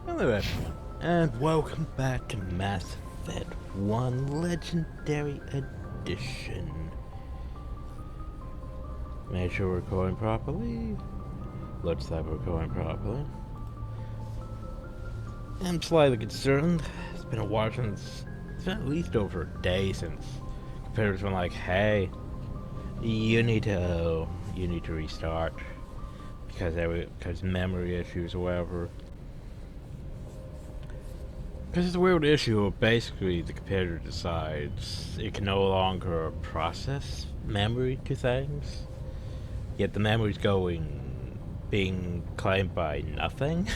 Hello everyone, and welcome back to Mass Effect 1 Legendary Edition. Make sure we're recording properly. Looks like we're recording properly. I'm slightly concerned. It's been a while since, it's been at least over a day since computers been like, hey, you need to restart because memory issues or whatever. Because it's a weird issue where basically the computer decides it can no longer process memory to things, yet the memory's being claimed by nothing.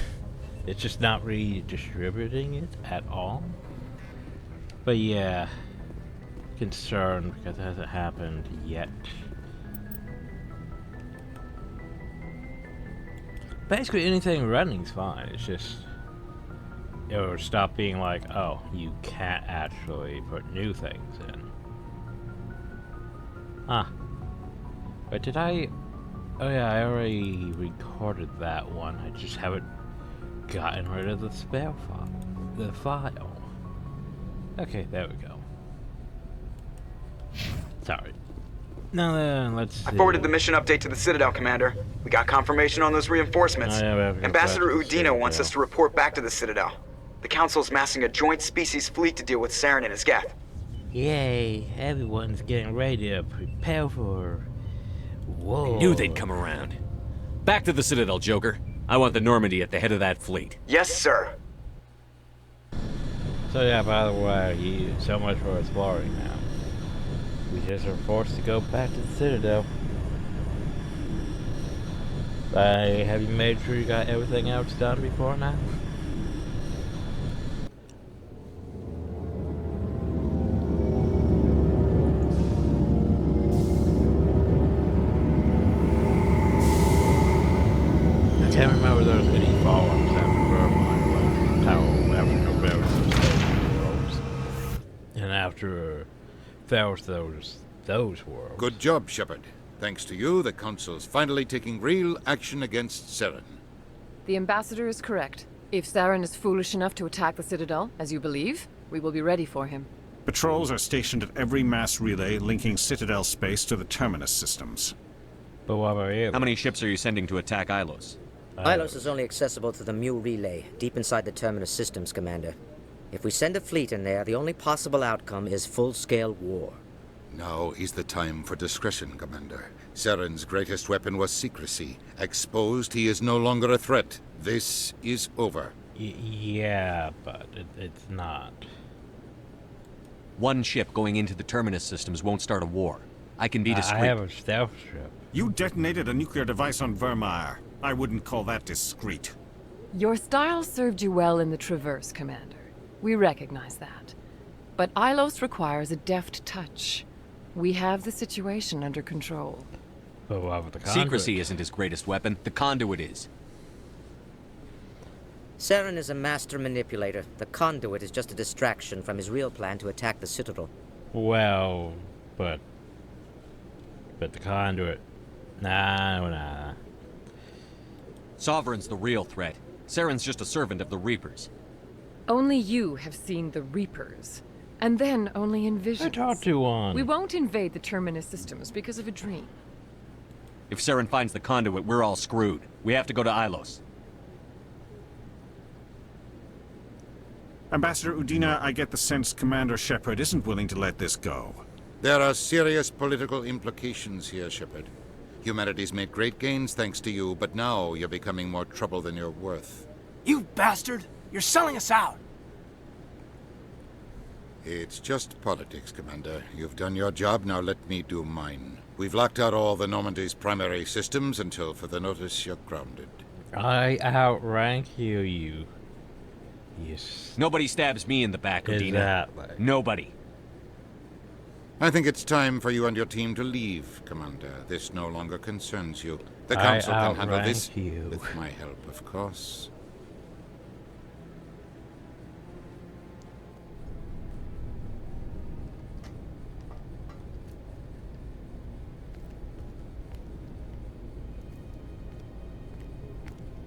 It's just not redistributing it at all. But yeah, concerned because it hasn't happened yet. Basically anything running's fine, it's just or stop being like, oh, you can't actually put new things in. But did I... Oh yeah, I already recorded that one. I just haven't gotten rid of the spare file. Okay, there we go. Sorry. Now then, let's see. I forwarded the mission update to the Citadel, Commander. We got confirmation on those reinforcements. Ambassador Udina wants us to report back to the Citadel. The Council's massing a joint species fleet to deal with Saren and his Geth. Yay, everyone's getting ready to prepare for war. I knew they'd come around. Back to the Citadel, Joker. I want the Normandy at the head of that fleet. Yes, sir. So yeah, by the way, so much for exploring now. We just are forced to go back to the Citadel. Have you made sure you got everything else done before now? I can't remember there was any follow-ups after November, and after those worlds. Good job, Shepard. Thanks to you, the Council's finally taking real action against Saren. The Ambassador is correct. If Saren is foolish enough to attack the Citadel, as you believe, we will be ready for him. Patrols are stationed at every mass relay linking Citadel space to the Terminus systems. But what about you? How many ships are you sending to attack Ilos? Ilos is only accessible to the Mu relay, deep inside the Terminus systems, Commander. If we send a fleet in there, the only possible outcome is full-scale war. Now is the time for discretion, Commander. Saren's greatest weapon was secrecy. Exposed, he is no longer a threat. This is over. Yeah, but it's not. One ship going into the Terminus systems won't start a war. I can be discreet. I have a stealth ship. You detonated a nuclear device on Vermeer. I wouldn't call that discreet. Your style served you well in the Traverse, Commander. We recognize that. But Ilos requires a deft touch. We have the situation under control. But what with the conduit? Secrecy isn't his greatest weapon. The conduit is. Saren is a master manipulator. The conduit is just a distraction from his real plan to attack the Citadel. Well, but the conduit... Nah. Sovereign's the real threat. Saren's just a servant of the Reapers. Only you have seen the Reapers. And then only in visions. I talked to one. We won't invade the Terminus systems because of a dream. If Saren finds the conduit, we're all screwed. We have to go to Ilos. Ambassador Udina, I get the sense Commander Shepard isn't willing to let this go. There are serious political implications here, Shepard. Humanity's made great gains thanks to you, but now you're becoming more trouble than you're worth. You bastard! You're selling us out! It's just politics, Commander. You've done your job, now let me do mine. We've locked out all the Normandy's primary systems until further notice you're grounded. I outrank you, you... Yes. Nobody stabs me in the back, Udina. Nobody. I think it's time for you and your team to leave, Commander. This no longer concerns you. The Council can handle this, with my help, of course.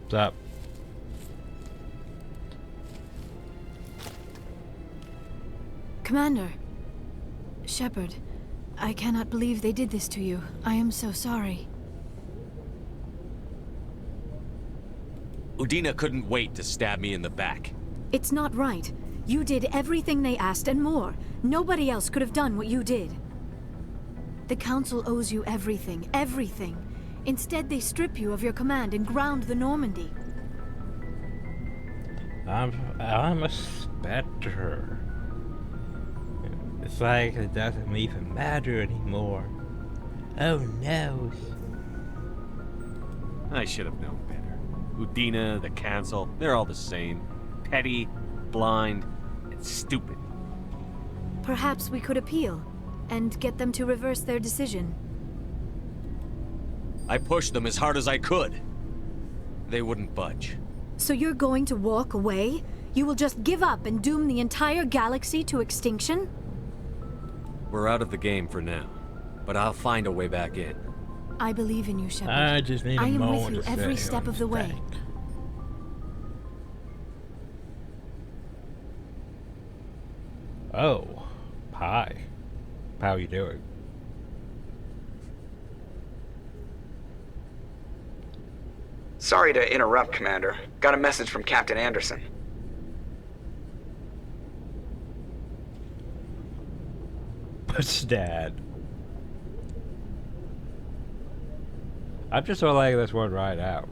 What's up? Commander. Shepard, I cannot believe they did this to you. I am so sorry. Udina couldn't wait to stab me in the back. It's not right. You did everything they asked and more. Nobody else could have done what you did. The Council owes you everything, everything. Instead, they strip you of your command and ground the Normandy. I'm a specter. It's like it doesn't even matter anymore. Oh no. I should have known better. Udina, the Council, they're all the same. Petty, blind, and stupid. Perhaps we could appeal, and get them to reverse their decision. I pushed them as hard as I could. They wouldn't budge. So you're going to walk away? You will just give up and doom the entire galaxy to extinction? We're out of the game for now, but I'll find a way back in. I believe in you, Shepard. I just need a moment. I am with you every step of the way. Oh, hi. How you doing? Sorry to interrupt, Commander. Got a message from Captain Anderson. What's Dad? I'm just gonna lay this one right out.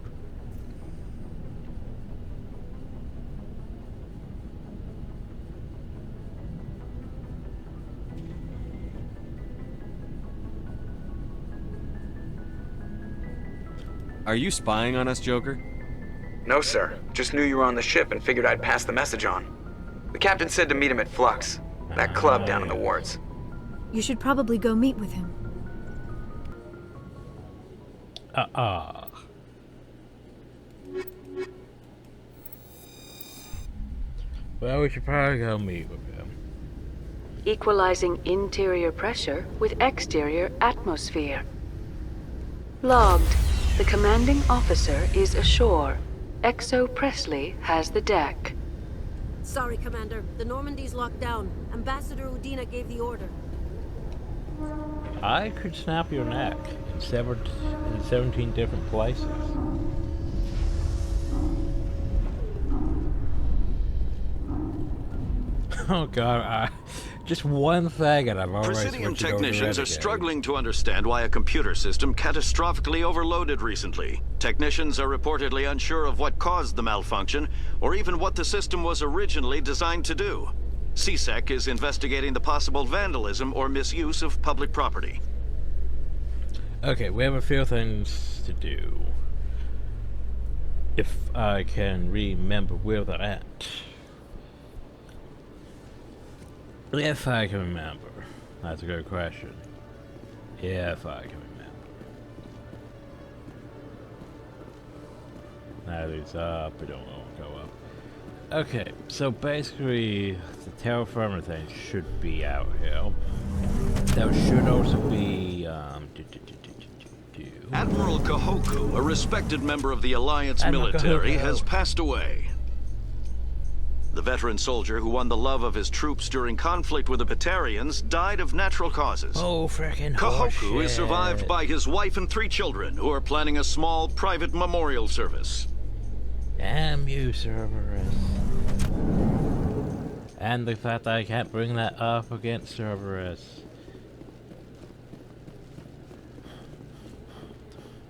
Are you spying on us, Joker? No, sir. Just knew you were on the ship and figured I'd pass the message on. The captain said to meet him at Flux, that club down in the wards. You should probably go meet with him. Well, we should probably go meet with him. Equalizing interior pressure with exterior atmosphere. Logged. The commanding officer is ashore. Exo Presley has the deck. Sorry, Commander. The Normandy's locked down. Ambassador Udina gave the order. I could snap your neck in 17 different places. Oh god, just one thing and I'm already Presidium technicians are struggling to understand why a computer system catastrophically overloaded recently. Technicians are reportedly unsure of what caused the malfunction, or even what the system was originally designed to do. CSEC is investigating the possible vandalism or misuse of public property. Okay, we have a few things to do. If I can remember where they're at. If I can remember. That's a good question. If I can remember. That is up, I don't want to go up. Okay, so basically the terraformer thing should be out here. There should also be Admiral Kahoku, a respected member of the Alliance military, has passed away. The veteran soldier who won the love of his troops during conflict with the Batarians died of natural causes. Oh, frickin' Kahoku is survived by his wife and 3 children, who are planning a small private memorial service. Damn you, Cerberus. And the fact that I can't bring that up against Cerberus.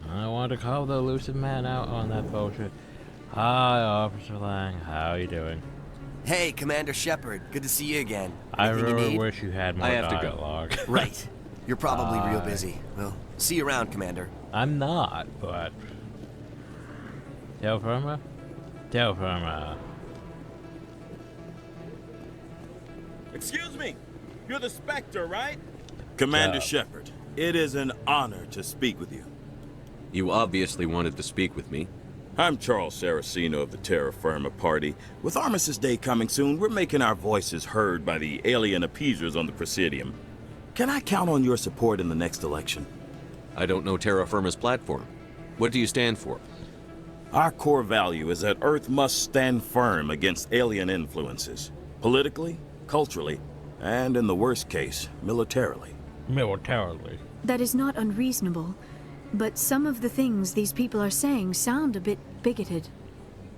I want to call the elusive man out on that bullshit. Hi, Officer Lang. How you doing? Hey, Commander Shepard. Good to see you again. I really wish you had more dialogue. To go. Right. You're probably real busy. Well, see you around, Commander. I'm not, but... Terraformer? Terraformer. Excuse me. You're the Spectre, right? Commander Shepard, it is an honor to speak with you. You obviously wanted to speak with me. I'm Charles Saraceno of the Terra Firma Party. With Armistice Day coming soon, we're making our voices heard by the alien appeasers on the Presidium. Can I count on your support in the next election? I don't know Terra Firma's platform. What do you stand for? Our core value is that Earth must stand firm against alien influences. Politically, culturally, And in the worst case, militarily. Militarily. That is not unreasonable, but some of the things these people are saying sound a bit bigoted.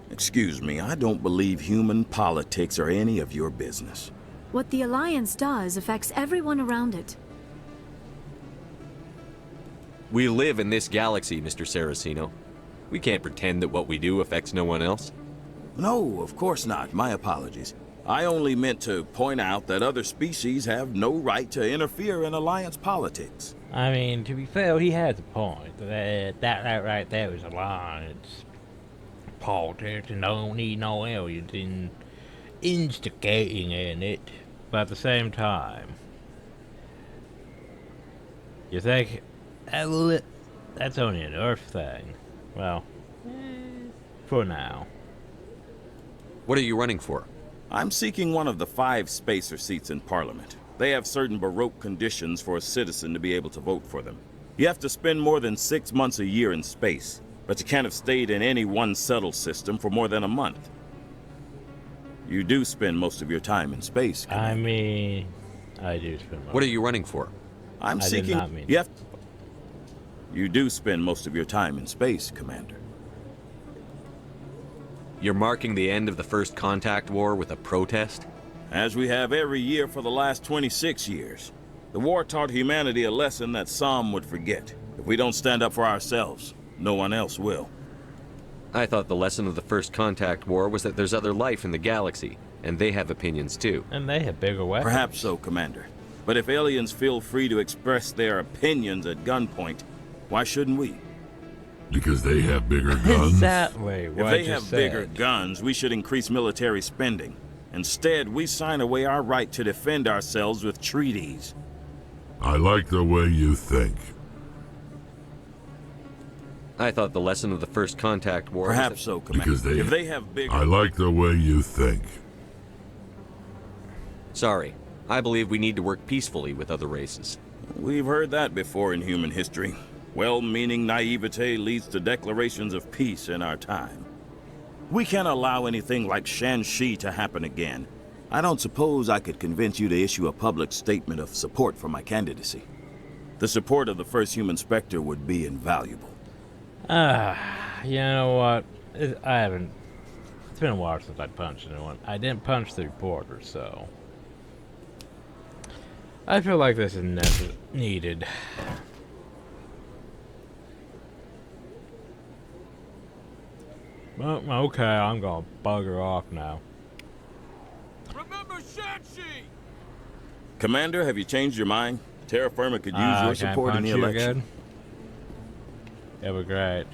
Excuse me, I don't believe human politics are any of your business. What the Alliance does affects everyone around it. We live in this galaxy, Mr. Saraceno. We can't pretend that what we do affects no one else. No, of course not. My apologies. I only meant to point out that other species have no right to interfere in Alliance politics. I mean, to be fair, he has a point. That right there is Alliance politics, and don't need no aliens instigating in it. But at the same time, you think that's only an Earth thing? Well, for now. What are you running for? I'm seeking one of the 5 spacer seats in Parliament. They have certain Baroque conditions for a citizen to be able to vote for them. You have to spend more than 6 months a year in space, but you can't have stayed in any one settled system for more than a month. You do spend most of your time in space, Commander. I mean, I do spend most. What are you running for? I'm seeking... did not mean You do spend most of your time in space, Commander. You're marking the end of the First Contact War with a protest? As we have every year for the last 26 years. The war taught humanity a lesson that some would forget. If we don't stand up for ourselves, no one else will. I thought the lesson of the First Contact War was that there's other life in the galaxy, and they have opinions too. And they have bigger weapons. Perhaps so, Commander. But if aliens feel free to express their opinions at gunpoint, why shouldn't we? Because they have bigger guns? Exactly. If they have bigger guns, we should increase military spending. Instead, we sign away our right to defend ourselves with treaties. I like the way you think. I thought the lesson of the First Contact War was Perhaps so, Commander. Because if they have bigger... I like the way you think. Sorry. I believe we need to work peacefully with other races. We've heard that before in human history. Well-meaning naivete leads to declarations of peace in our time. We can't allow anything like Shanxi to happen again. I don't suppose I could convince you to issue a public statement of support for my candidacy. The support of the first human Spectre would be invaluable. You know what? I haven't... It's been a while since I punched anyone. I didn't punch the reporter, so... I feel like this is needed. Well, okay, I'm gonna bugger off now. Remember Shanxi! Commander, have you changed your mind? Terra Firma could use your support in the election. It would be great.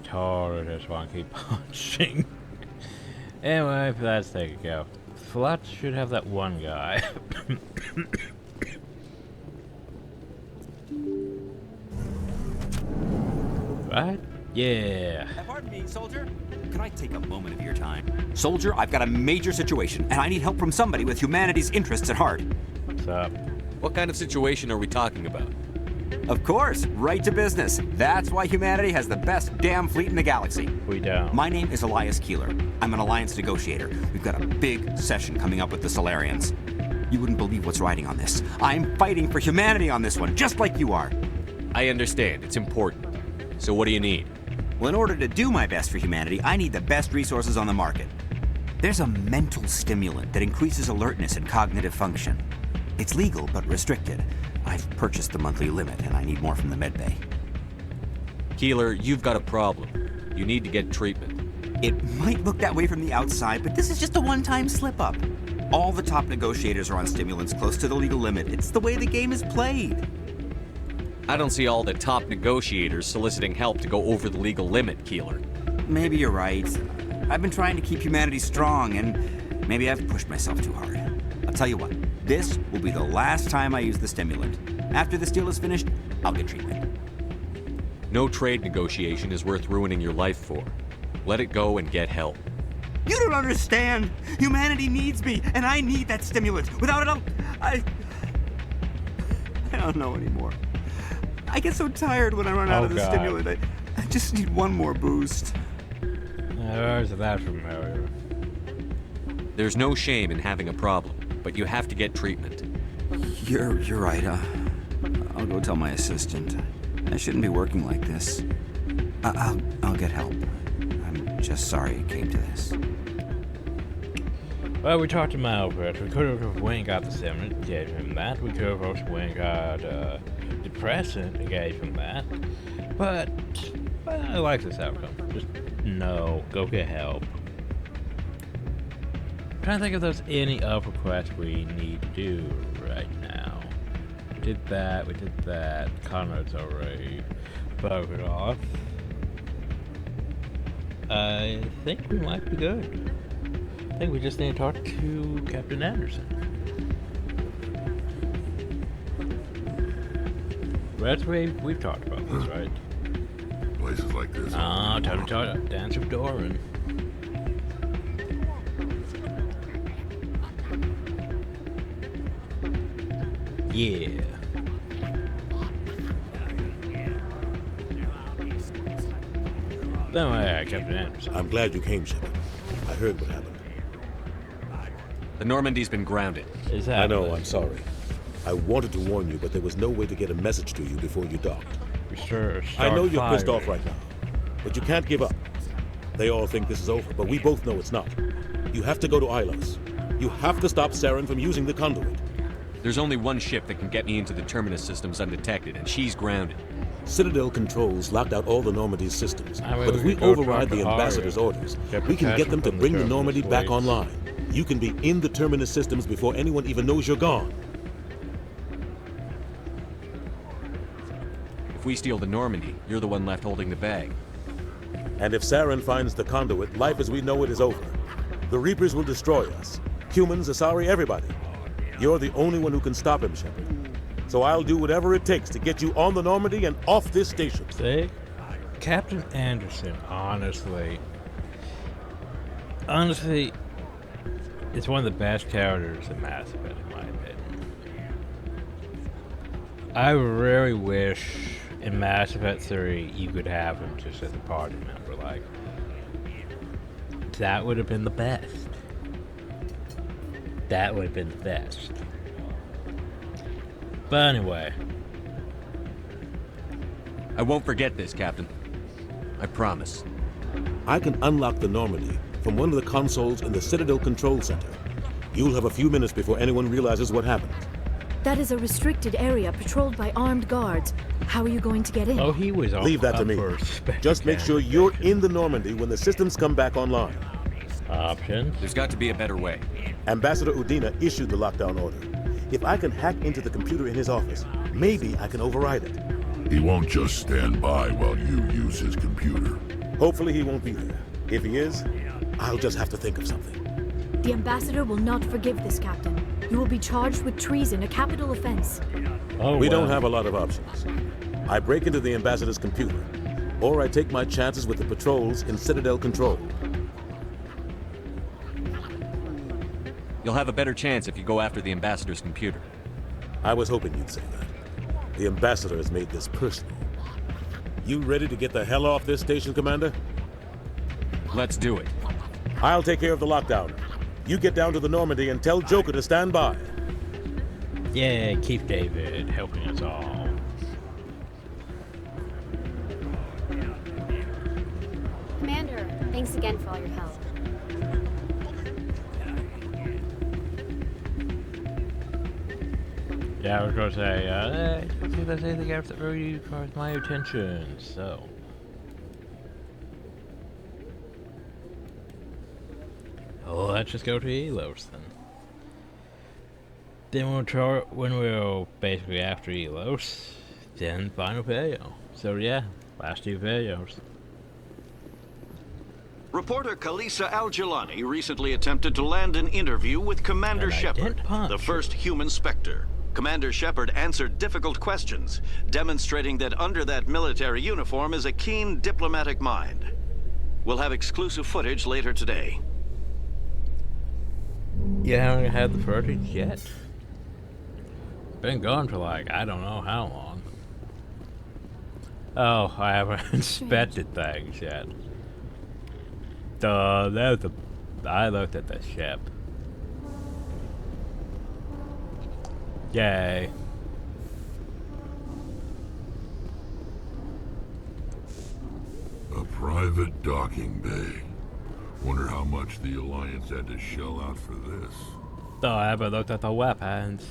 Totally just want to keep punching. Anyway, let's take a go. Flat should have that one guy. Right? Yeah. Pardon me, soldier. Can I take a moment of your time? Soldier, I've got a major situation, and I need help from somebody with humanity's interests at heart. What's up? What kind of situation are we talking about? Of course, right to business. That's why humanity has the best damn fleet in the galaxy. We don't. My name is Elias Keeler. I'm an Alliance negotiator. We've got a big session coming up with the Solarians. You wouldn't believe what's riding on this. I'm fighting for humanity on this one, just like you are. I understand. It's important. So what do you need? Well, in order to do my best for humanity, I need the best resources on the market. There's a mental stimulant that increases alertness and cognitive function. It's legal, but restricted. I've purchased the monthly limit, and I need more from the medbay. Keeler, you've got a problem. You need to get treatment. It might look that way from the outside, but this is just a one-time slip-up. All the top negotiators are on stimulants close to the legal limit. It's the way the game is played. I don't see all the top negotiators soliciting help to go over the legal limit, Keeler. Maybe you're right. I've been trying to keep humanity strong, and maybe I've pushed myself too hard. I'll tell you what, this will be the last time I use the stimulant. After this deal is finished, I'll get treatment. No trade negotiation is worth ruining your life for. Let it go and get help. You don't understand! Humanity needs me, and I need that stimulant. Without it, I don't know anymore. I get so tired when I run out of the stimulant. I just need one more boost. Where's that from, however? There's no shame in having a problem, but you have to get treatment. You're right. I'll go tell my assistant. I shouldn't be working like this. I'll get help. I'm just sorry it came to this. Well, we talked to Malbert. We could have went and got the stimulant, gave him that. We could have also went and got depressant and gave him that. But I like this outcome. Just no, go get help. I'm trying to think if there's any other quests we need to do right now. We did that. Conrad's already broken off. I think we might be good. I think we just need to talk to Captain Anderson. That's the way we've talked about this, right? Places like this. Time to talk, dance with Doran. Yeah. No, Captain Anderson. I'm glad you came, Shepard. I heard what happened. The Normandy's been grounded. I know, I'm sorry. I wanted to warn you, but there was no way to get a message to you before you docked. I know you're pissed off right now, but you can't give up. They all think this is over, but we both know it's not. You have to go to Ilos. You have to stop Saren from using the conduit. There's only one ship that can get me into the Terminus systems undetected, and she's grounded. Citadel controls locked out all the Normandy's systems, but if we override the Ambassador's orders, we can get them to bring the Normandy back online. You can be in the Terminus systems before anyone even knows you're gone. If we steal the Normandy, you're the one left holding the bag. And if Saren finds the conduit, life as we know it is over. The Reapers will destroy us. Humans, Asari, everybody. You're the only one who can stop him, Shepard. So I'll do whatever it takes to get you on the Normandy and off this station. See? Captain Anderson, honestly, it's one of the best characters in Mass Effect, in my opinion. I really wish in Mass Effect 3 you could have him just as a party member. Like, that would have been the best. That would have been the best. But anyway. I won't forget this, Captain. I promise. I can unlock the Normandy from one of the consoles in the Citadel Control Center. You'll have a few minutes before anyone realizes what happened. That is a restricted area patrolled by armed guards. How are you going to get in? Oh, he was Leave that to me. Just make sure you're in the Normandy when the systems come back online. Options? There's got to be a better way. Ambassador Udina issued the lockdown order. If I can hack into the computer in his office, maybe I can override it. He won't just stand by while you use his computer. Hopefully he won't be there. If he is, I'll just have to think of something. The Ambassador will not forgive this, Captain. You will be charged with treason, a capital offense. We don't have a lot of options. I break into the Ambassador's computer, or I take my chances with the patrols in Citadel Control. You'll have a better chance if you go after the Ambassador's computer. I was hoping you'd say that. The Ambassador has made this personal. You ready to get the hell off this station, Commander? Let's do it. I'll take care of the lockdown. You get down to the Normandy and tell Joker to stand by. Yeah, keep David helping us all. Commander, thanks again for all your help. Yeah, I was going to say, I don't think there's anything else that really caught my attention, so. Oh, let's just go to Elos then. Then when we're basically after Elos, then final video. So yeah, last two videos. Reporter Kalisa Al-Jalani recently attempted to land an interview with Commander Shepard, the first human Spectre. Commander Shepard answered difficult questions, demonstrating that under that military uniform is a keen diplomatic mind. We'll have exclusive footage later today. You haven't had the footage yet? Been gone for like, I don't know how long. Oh, I haven't inspected things yet. I looked at the ship. Yay. A private docking bay. Wonder how much the Alliance had to shell out for this. Oh, I haven't looked at the weapons.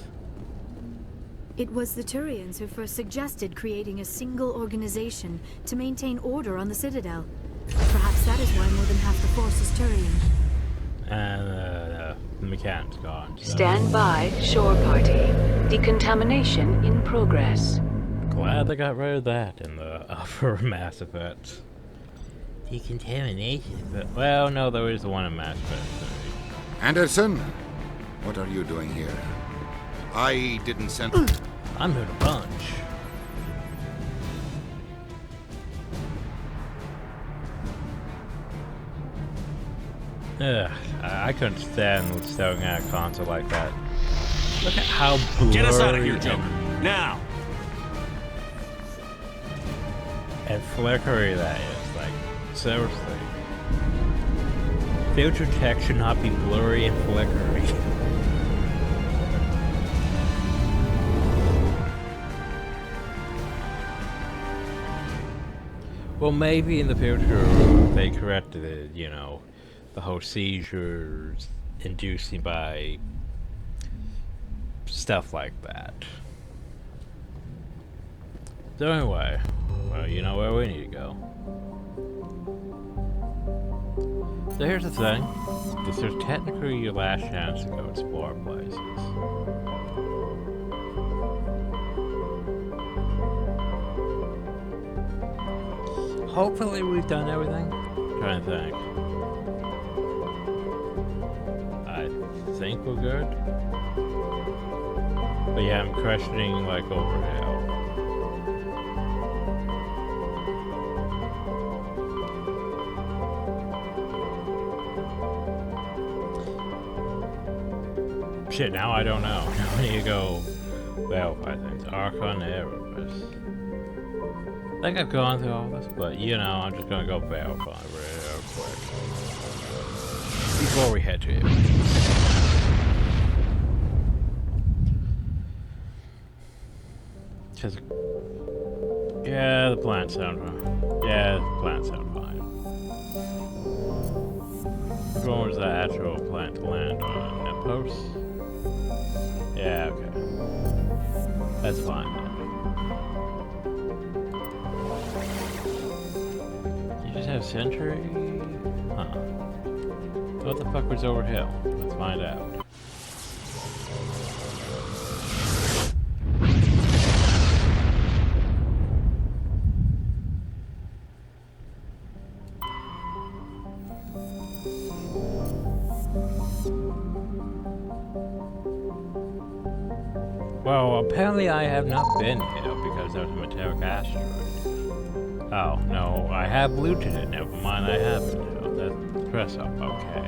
It was the Turians who first suggested creating a single organization to maintain order on the Citadel. Perhaps that is why more than half the force is Turian. And the mechanic's gone. So. Stand by, shore party. Decontamination in progress. Glad they got rid of that in the upper Mass Effect. Decontamination? But, well, no, there is the one in Mass Effect. Anderson, what are you doing here? I didn't send... I'm here to punch. Ugh, I couldn't stand staring at a console like that. Look at how blurry. Get us out of here, Joker. Now! And flickery that is, like, seriously. Future tech should not be blurry and flickery. Well, maybe in the future they corrected it, you know, the whole seizures inducing by stuff like that. So anyway, well, you know where we need to go. So here's the thing, this is technically your last chance to go explore places. Hopefully we've done everything. I'm trying to think. I think we're good. But yeah, I'm questioning like overhill. Shit, now I don't know. Now I need to go. Well, I think Archon Erebus. I think I've gone through all this, but you know, I'm just gonna go Bioware real quick before we head to it. Cause yeah, the plants sound fine. Yeah, the plants sound fine. Which one was the actual plant to land on? Netpost? Yeah, okay. That's fine then. Have Sentry? Huh. What the fuck was over hill? Let's find out. Well, apparently I have not been here because there's a metallic asteroid. Oh, no, I have looted it. Never mind, I haven't. Oh, that's press up. Okay.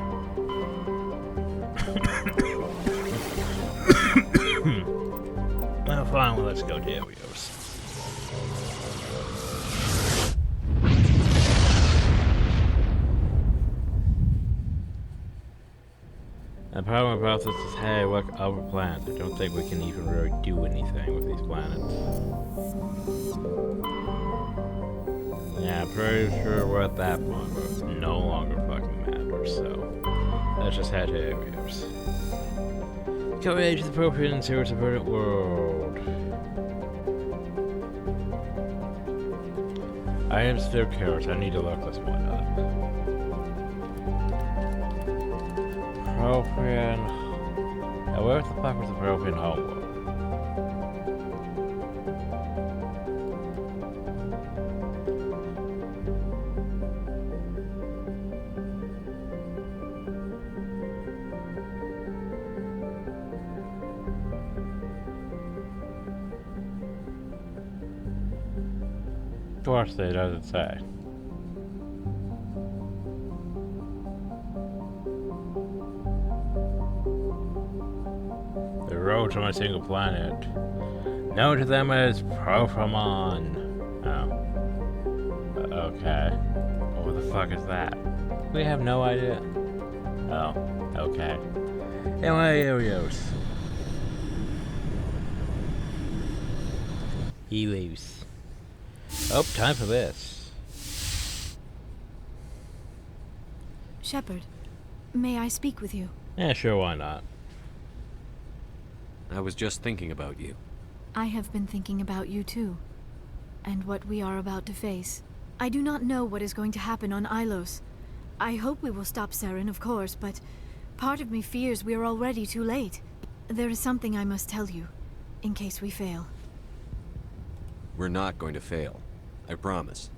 Well, finally, let's go to Darius. The problem about this is, hey, look, other planets. I don't think we can even really do anything with these planets. Yeah, I'm pretty sure we're at that point where it's no longer fucking matters, so let's just head to areas. Courage the appropriate and serious verdant world. I am still curious, I need to look this one up. Appropriate. Now, where the fuck was the appropriate homeworld? Of course, it doesn't say. The road to my single planet, known to them as Profamon. Oh. Okay. What the fuck is that? We have no idea. Oh, okay. Anyway, here we go. He leaves. Oh, time for this. Shepard, may I speak with you? Yeah, sure, why not? I was just thinking about you. I have been thinking about you too, and what we are about to face. I do not know what is going to happen on Ilos. I hope we will stop Saren, of course, but part of me fears we are already too late. There is something I must tell you, in case we fail. We're not going to fail. I promise.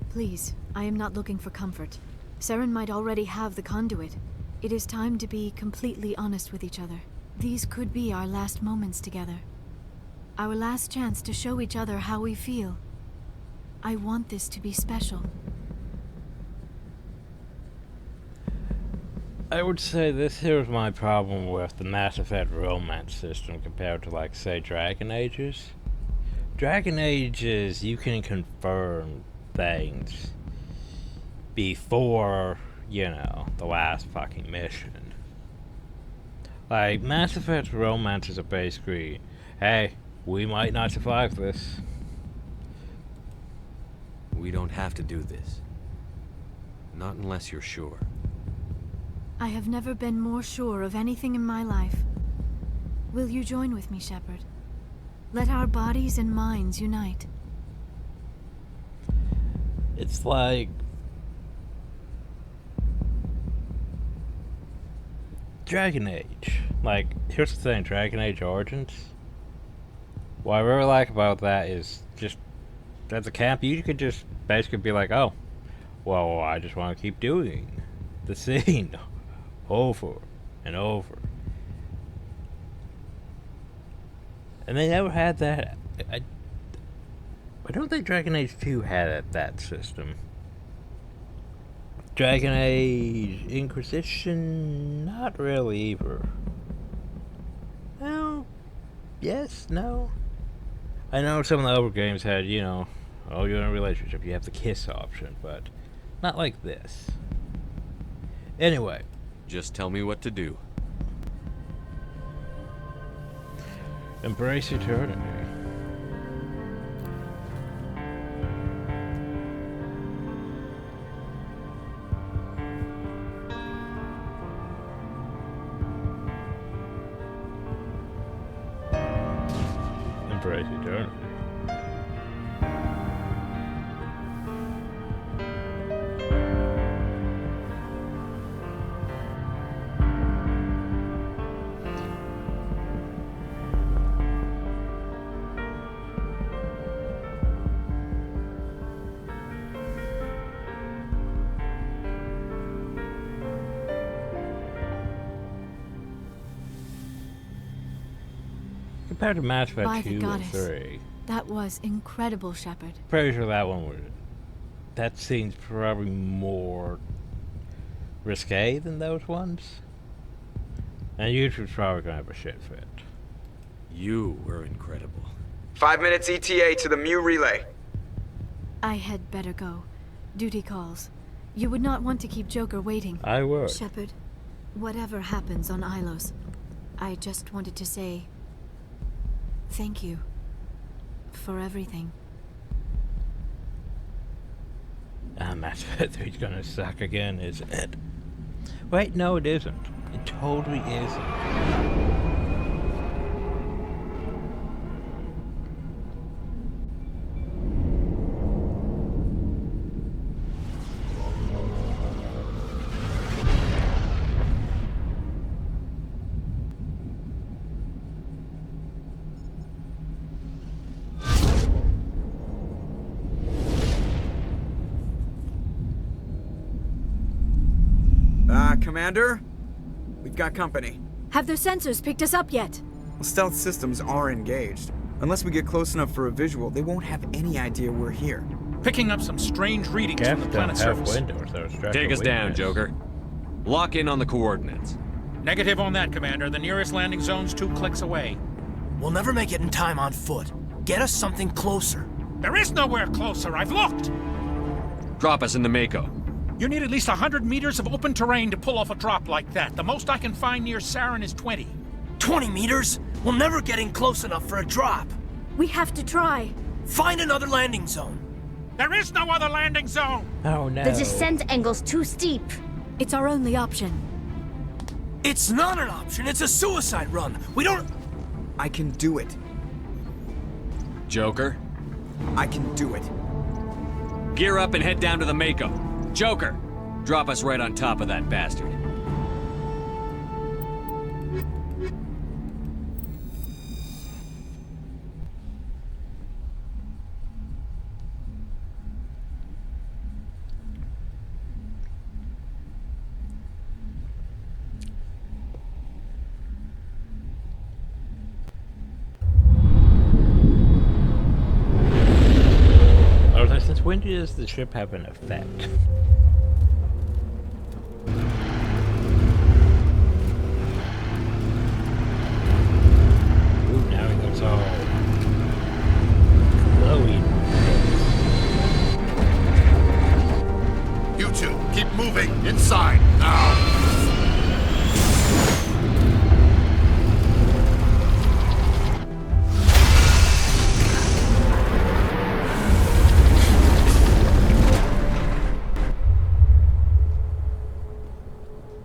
Please, I am not looking for comfort. Saren might already have the conduit. It is time to be completely honest with each other. These could be our last moments together. Our last chance to show each other how we feel. I want this to be special. I would say this here is my problem with the Mass Effect romance system compared to, like, say, Dragon Ages. Dragon Ages, you can confirm things before, you know, the last fucking mission. Like, Mass Effect romances are basically, hey, we might not survive this. We don't have to do this. Not unless you're sure. I have never been more sure of anything in my life. Will you join with me, Shepard? Let our bodies and minds unite. It's like... Dragon Age. Like, here's the thing, Dragon Age Origins. What I really like about that is just, as a camp, you could just basically be like, oh, well, I just want to keep doing the scene over and over. And they never had that. I don't think Dragon Age 2 had that system. Dragon Age Inquisition, not really either. Well, yes, no. I know some of the other games had, you know, oh, you're in a relationship, you have the kiss option, but not like this. Anyway. Just tell me what to do. Embrace eternity. Embrace eternity. Compared to Mass Effect 2 and 3. That was incredible, Shepard. Pretty sure that one would... That scene's probably more risque than those ones. And YouTube's probably gonna have a shit fit. You were incredible. 5 minutes ETA to the Mu relay. I had better go. Duty calls. You would not want to keep Joker waiting. I would. Shepard, whatever happens on Ilos, I just wanted to say... thank you. For everything. Mass Effect 3's gonna suck again, isn't it? Wait, no it isn't. It totally isn't. Commander? We've got company. Have their sensors picked us up yet? Well, stealth systems are engaged. Unless we get close enough for a visual, they won't have any idea we're here. Picking up some strange readings from the planet surface. Take us down, Joker. Lock in on the coordinates. Negative on that, Commander. The nearest landing zone's 2 clicks away. We'll never make it in time on foot. Get us something closer. There is nowhere closer. I've looked. Drop us in the Mako. You need at least 100 meters of open terrain to pull off a drop like that. The most I can find near Saren is 20. 20 meters? We'll never get in close enough for a drop. We have to try. Find another landing zone. There is no other landing zone! Oh no. The descent angle's too steep. It's our only option. It's not an option, it's a suicide run. We don't... I can do it. Joker? I can do it. Gear up and head down to the Mako. Joker, drop us right on top of that bastard. Since when does the ship have an effect? Ooh, now he looks all glowy. You two, keep moving inside now.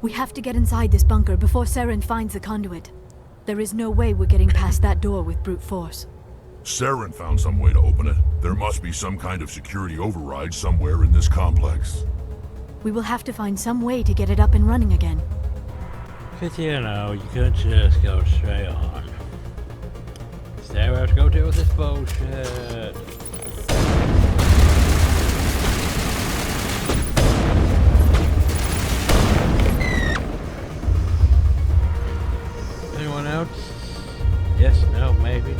We have to get inside this bunker before Saren finds the conduit. There is no way we're getting past that door with brute force. Saren found some way to open it. There must be some kind of security override somewhere in this complex. We will have to find some way to get it up and running again. Cause you know, you could just go straight on. Instead we have to go deal with this bullshit. Anyone else? Yes, no, maybe.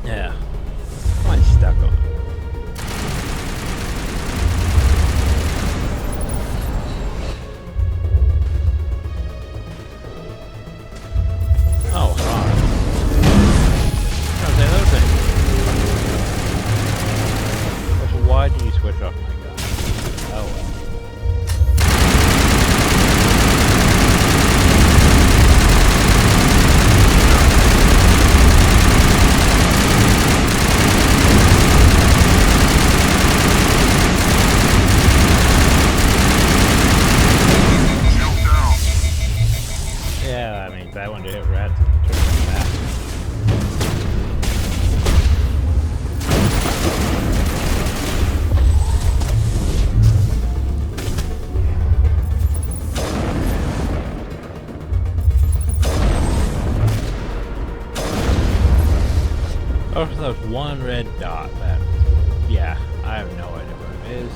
Yeah. I'm stuck on it. Oh, hi. How's that other thing? Why did you switch off my gun? Oh well. Yeah, I mean, that one to hit red. Oh, so there's one red dot that, yeah, I have no idea what it is.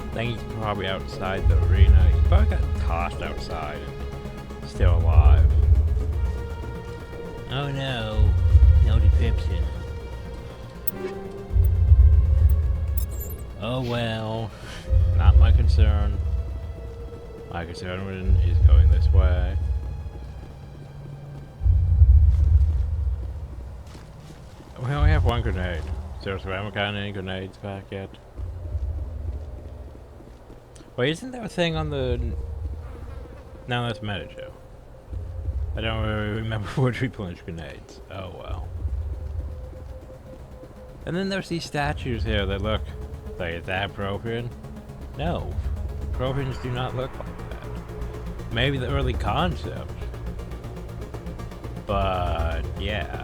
I think he's probably outside the arena. He's probably got tossed outside and still alive. Oh no, no depiction. Oh well, not my concern. My concern is going this way. We only have one grenade. Seriously, we haven't gotten any grenades back yet. Wait, isn't there a thing on the... No, that's meta show. I don't really remember where to replenish grenades. Oh well. And then there's these statues here that look... Like, is that Propian? No. Propians do not look like that. Maybe the early concept. But, yeah.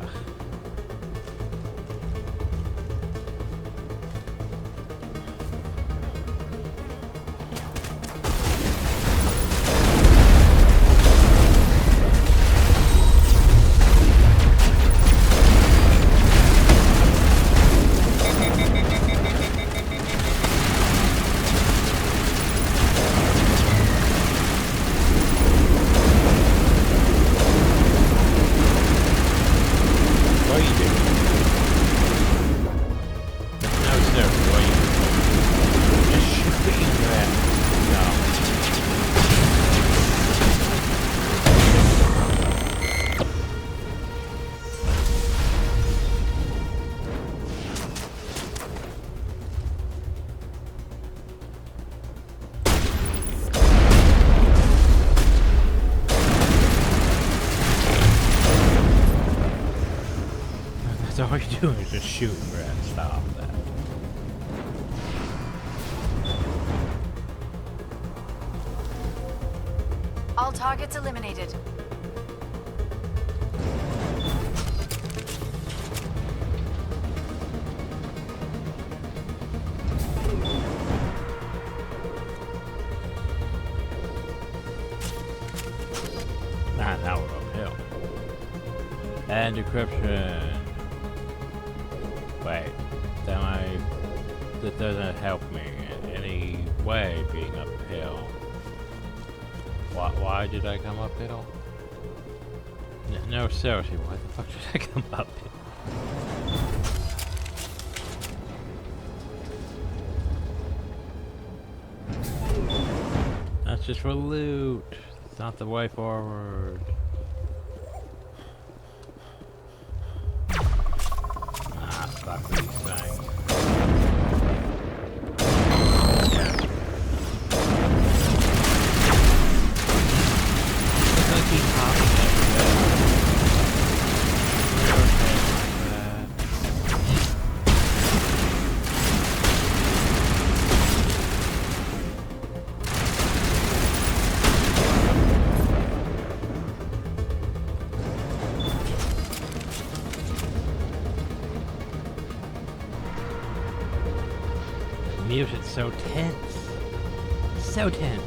So all you're doing is just shooting rats. Stop that. All targets eliminated. Now we're uphill. And decryption. Wait, that doesn't help me in any way being uphill. Why did I come uphill? No, seriously, why the fuck did I come uphill? That's just for loot. It's not the way forward. Ah, fuck these things. Music's so tense. So tense.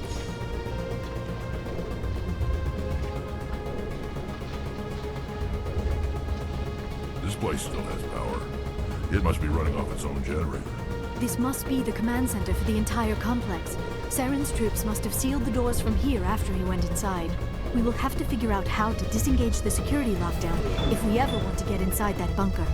This place still has power. It must be running off its own generator. This must be the command center for the entire complex. Saren's troops must have sealed the doors from here after he went inside. We will have to figure out how to disengage the security lockdown if we ever want to get inside that bunker.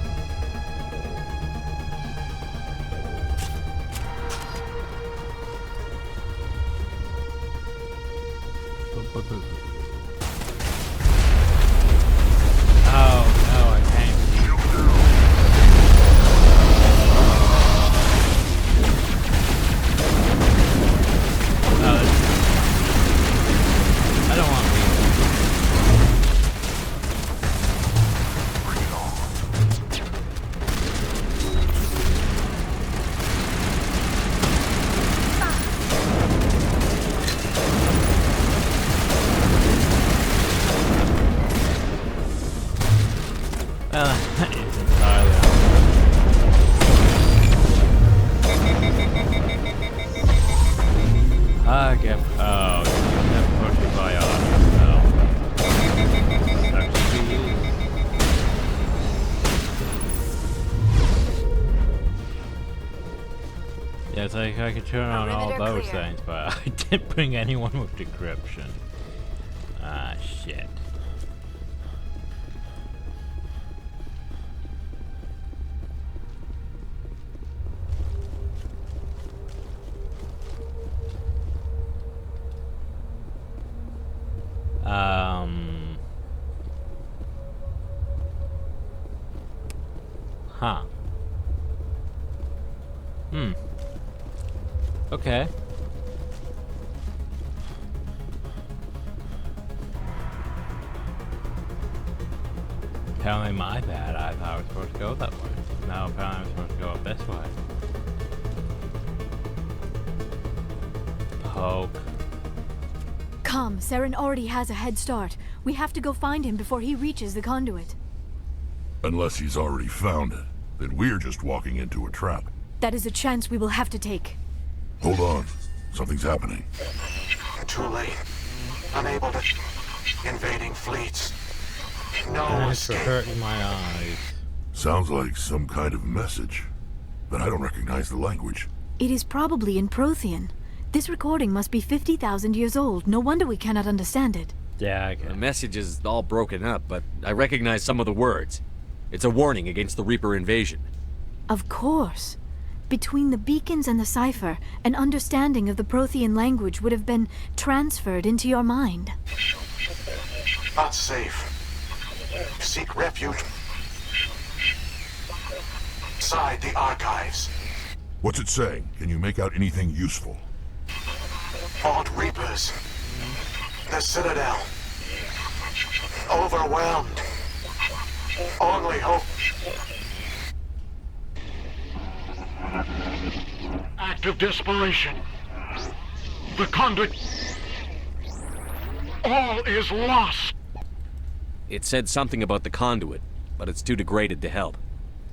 Yeah, it's like I could turn on all those things, but I didn't bring anyone with decryption. Ah, shit. Huh. Okay. Apparently my bad. I thought I was supposed to go that way. No, apparently I'm supposed to go up this way. Poke. Come, Saren already has a head start. We have to go find him before he reaches the conduit. Unless he's already found it, then we're just walking into a trap. That is a chance we will have to take. Hold on. Something's happening. Too late. Unable to... Invading fleets. No Thanks for escape. hurting my eyes. Sounds like some kind of message, but I don't recognize the language. It is probably in Prothean. This recording must be 50,000 years old. No wonder we cannot understand it. Yeah, I The message is all broken up, but I recognize some of the words. It's a warning against the Reaper invasion. Of course. Between the beacons and the cipher, an understanding of the Prothean language would have been transferred into your mind. Not safe. Seek refuge inside the archives. What's it saying? Can you make out anything useful? Vault Reapers. The Citadel. Overwhelmed. Only hope Act of desperation. The conduit... All is lost! It said something about the conduit, but it's too degraded to help.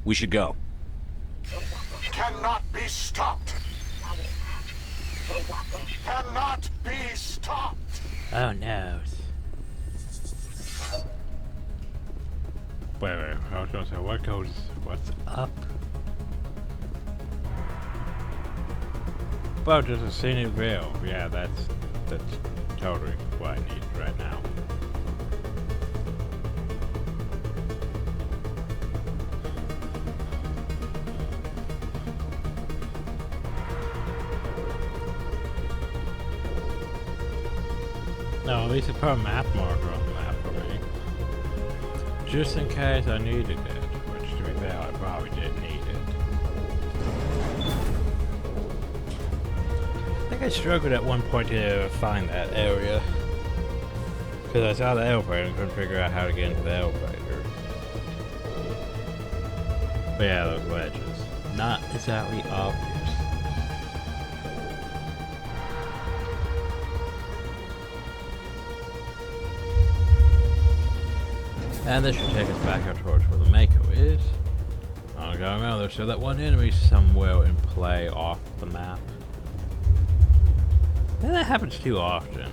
We should go. Cannot be stopped. Cannot be stopped. Oh no. Wait, I was gonna say, what's up? Well, just a scenic rail. Yeah, that's totally what I need right now. No, at least I put a map marker on the map for me. Just in case I needed it, which to be fair, I probably didn't need it. I think I struggled at one point to find that area. Because I saw the elevator and couldn't figure out how to get into the elevator. But yeah, those ledges. Not exactly obvious. And this should take us back up towards where the Mako is. I gotta remember, so that one enemy somewhere in play off the map. And that happens too often.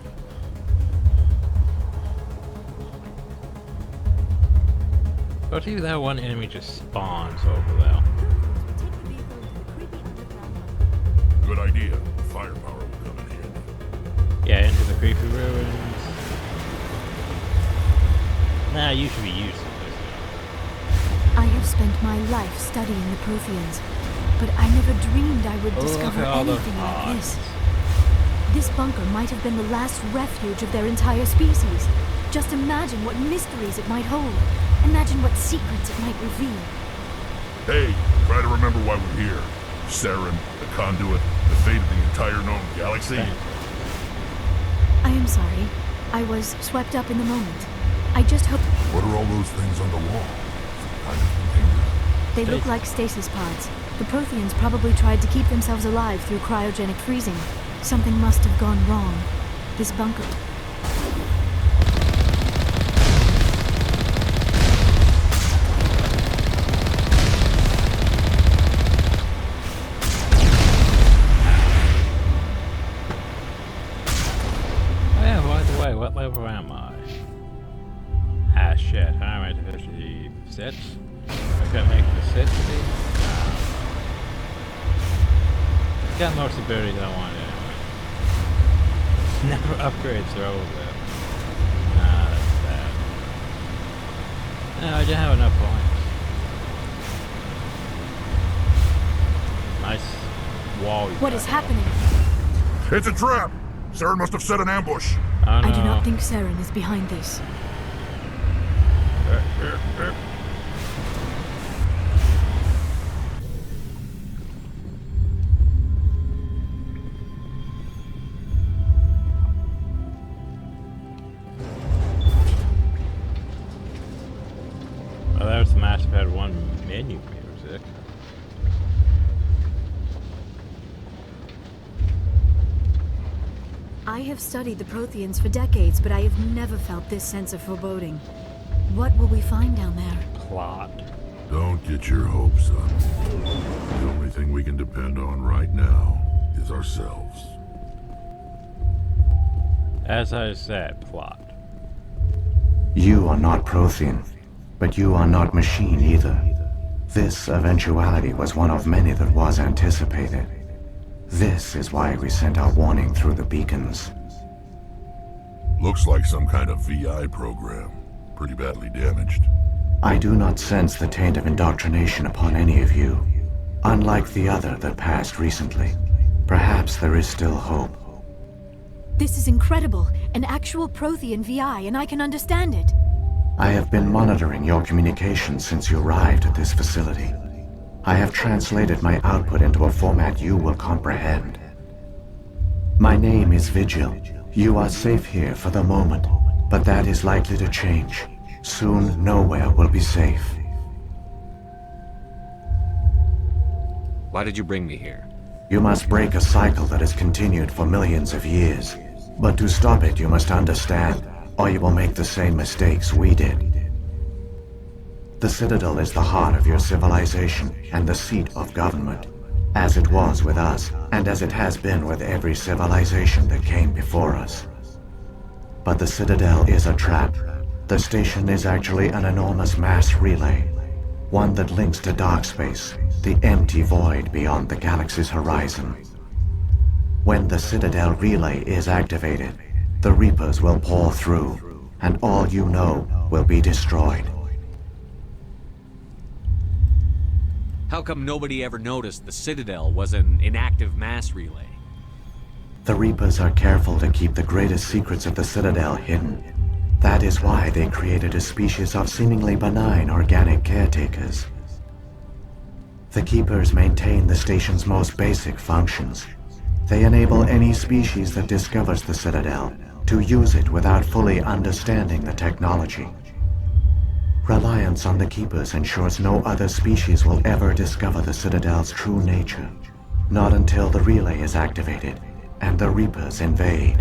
But even that one enemy just spawns over there. Good idea. Firepower will come in handy. Yeah, into the creepy ruins. Nah, you should be used to this. I have spent my life studying the Protheans, but I never dreamed I would discover anything like this. This bunker might have been the last refuge of their entire species. Just imagine what mysteries it might hold. Imagine what secrets it might reveal. Hey, try to remember why we're here. Saren, the conduit, the fate of the entire known galaxy. I am sorry. I was swept up in the moment. I just hope... What are all those things on the wall? Some kind of container? They look like stasis pods. The Protheans probably tried to keep themselves alive through cryogenic freezing. Something must have gone wrong. This bunker... Oh yeah, by the way, what level am I? Ah shit, I'm at 56. I can't make the 60. Got most abilities I want anyway. Never upgrades are over. Nah, that's bad. No, I didn't have enough points. Nice wall. What is happening? It's a trap! Saren must have set an ambush. Oh, no. I do not think Saren is behind this. Oh, that was the Massive had one menu music. I have studied the Protheans for decades, but I have never felt this sense of foreboding. What will we find down there? Plot. Don't get your hopes up. The only thing we can depend on right now is ourselves. As I said, plot. You are not Prothean, but you are not machine either. This eventuality was one of many that was anticipated. This is why we sent our warning through the beacons. Looks like some kind of VI program. Pretty badly damaged. I do not sense the taint of indoctrination upon any of you. Unlike the other that passed recently. Perhaps there is still hope. This is incredible. An actual Prothean VI, and I can understand it. I have been monitoring your communications since you arrived at this facility. I have translated my output into a format you will comprehend. My name is Vigil. You are safe here for the moment, but that is likely to change. Soon, nowhere will be safe. Why did you bring me here? You must break a cycle that has continued for millions of years. But to stop it, you must understand, or you will make the same mistakes we did. The Citadel is the heart of your civilization and the seat of government, as it was with us, and as it has been with every civilization that came before us. But the Citadel is a trap. The station is actually an enormous mass relay, one that links to dark space, the empty void beyond the galaxy's horizon. When the Citadel relay is activated, the Reapers will pour through, and all you know will be destroyed. How come nobody ever noticed the Citadel was an inactive mass relay? The Reapers are careful to keep the greatest secrets of the Citadel hidden. That is why they created a species of seemingly benign organic caretakers. The Keepers maintain the station's most basic functions. They enable any species that discovers the Citadel to use it without fully understanding the technology. Reliance on the Keepers ensures no other species will ever discover the Citadel's true nature. Not until the relay is activated and the Reapers invade.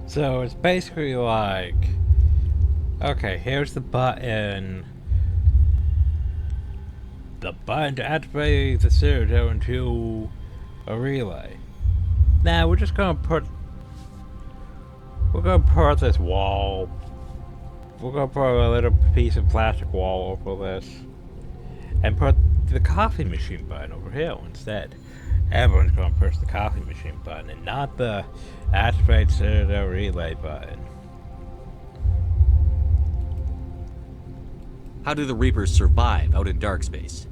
So it's basically like, okay, here's the button. The button to activate the Citadel into a relay. Now we're gonna put this wall. We're gonna put a little piece of plastic wall over this, and put the coffee machine button over here instead. Everyone's gonna push the coffee machine button and not the activate Citadel relay button. How do the Reapers survive out in dark space?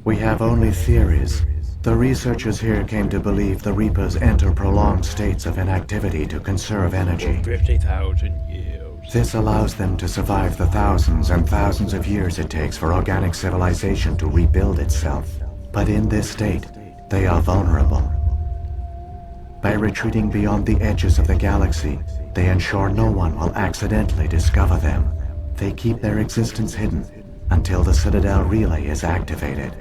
We have only theories. The researchers here came to believe the Reapers enter prolonged states of inactivity to conserve energy. 50,000 years. This allows them to survive the thousands and thousands of years it takes for organic civilization to rebuild itself. But in this state, they are vulnerable. By retreating beyond the edges of the galaxy, they ensure no one will accidentally discover them. They keep their existence hidden until the Citadel relay is activated.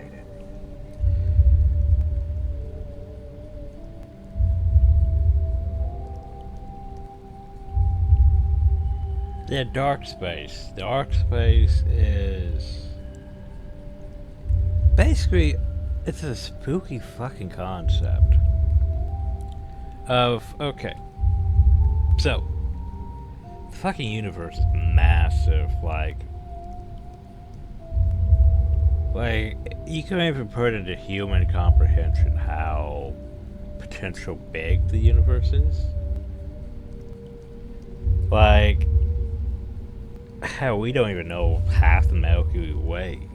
Yeah, dark space. Dark space is basically, it's a spooky fucking concept of, okay, so the fucking universe is massive, like you can't even put into human comprehension how potential big the universe is. Like, hell, we don't even know half the Milky Way,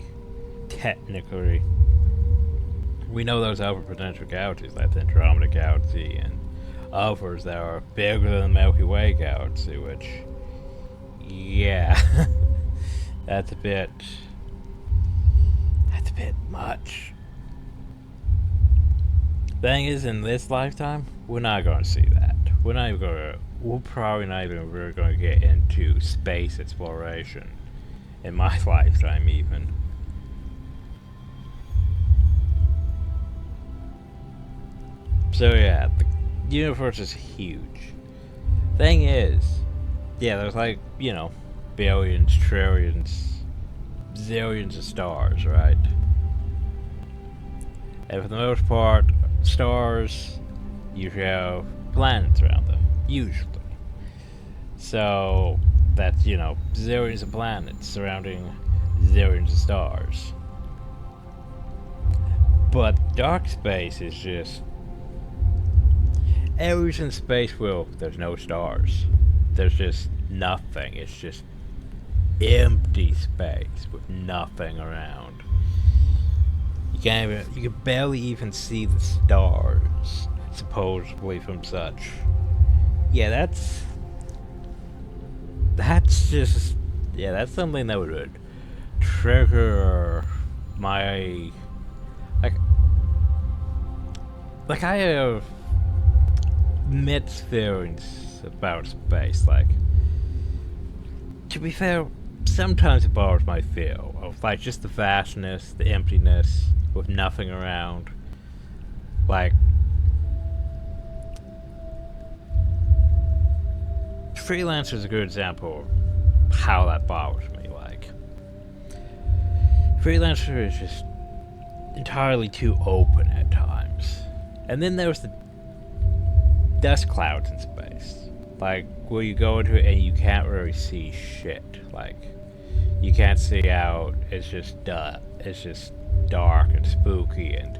technically. We know those other potential galaxies, like the Andromeda Galaxy, and others that are bigger than the Milky Way galaxy, which, yeah, that's a bit much. Thing is, in this lifetime, we're not going to see that. We're probably not even really going to get into space exploration in my lifetime, even. So yeah, the universe is huge. Thing is, yeah, there's like, you know, billions, trillions, zillions of stars, right? And for the most part, stars usually have planets around them, usually. So that's, you know, zillions of planets surrounding zillions of stars. But dark space is just areas in space where there's no stars. There's just nothing. It's just empty space with nothing around. You can barely even see the stars, supposedly, from such. Yeah, that's just, yeah, that's something that would trigger my, like I have mixed feelings about space. Like, to be fair, sometimes it bothers my feel of, like, just the vastness, the emptiness, with nothing around. Like, Freelancer is a good example of how that bothers me. Like, Freelancer is just entirely too open at times. And then there's the dust clouds in space. Like, where you go into it and you can't really see shit. Like, you can't see out, it's just dark and spooky, and